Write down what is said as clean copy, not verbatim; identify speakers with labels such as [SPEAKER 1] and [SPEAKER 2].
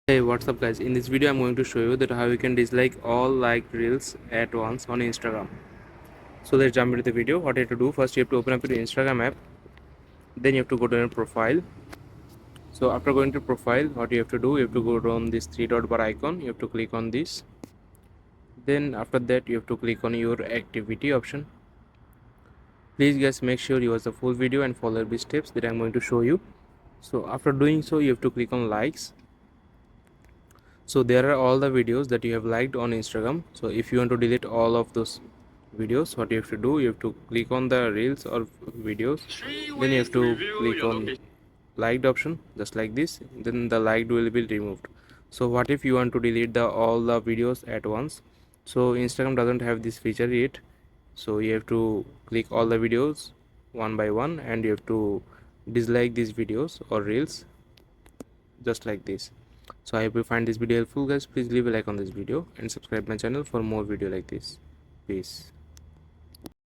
[SPEAKER 1] Hey, what's up guys? In this video I'm going to show you that how you can dislike all liked reels at once on Instagram. So let's jump into the video. What you have to do, first you have to open up your Instagram app, then you have to go to your profile. So after going to profile, what you have to do, you have to go on this three dot bar icon, you have to click on this. Then after that you have to click on your activity option. Please guys, make sure you watch the full video and follow the steps that I'm going to show you. So after doing so, you have to click on likes. So there are all the videos that you have liked on Instagram. So if you want to delete all of those videos, what you have to do, you have to click on the reels or videos, then you have to click on liked option just like this, then the liked will be removed. So what if you want to delete the all the videos at once? So Instagram doesn't have this feature yet, so you have to click all the videos one by one and you have to dislike these videos or reels just like this. So I hope you find this video helpful guys. Please leave a like on this video and subscribe my channel for more video like this. Peace.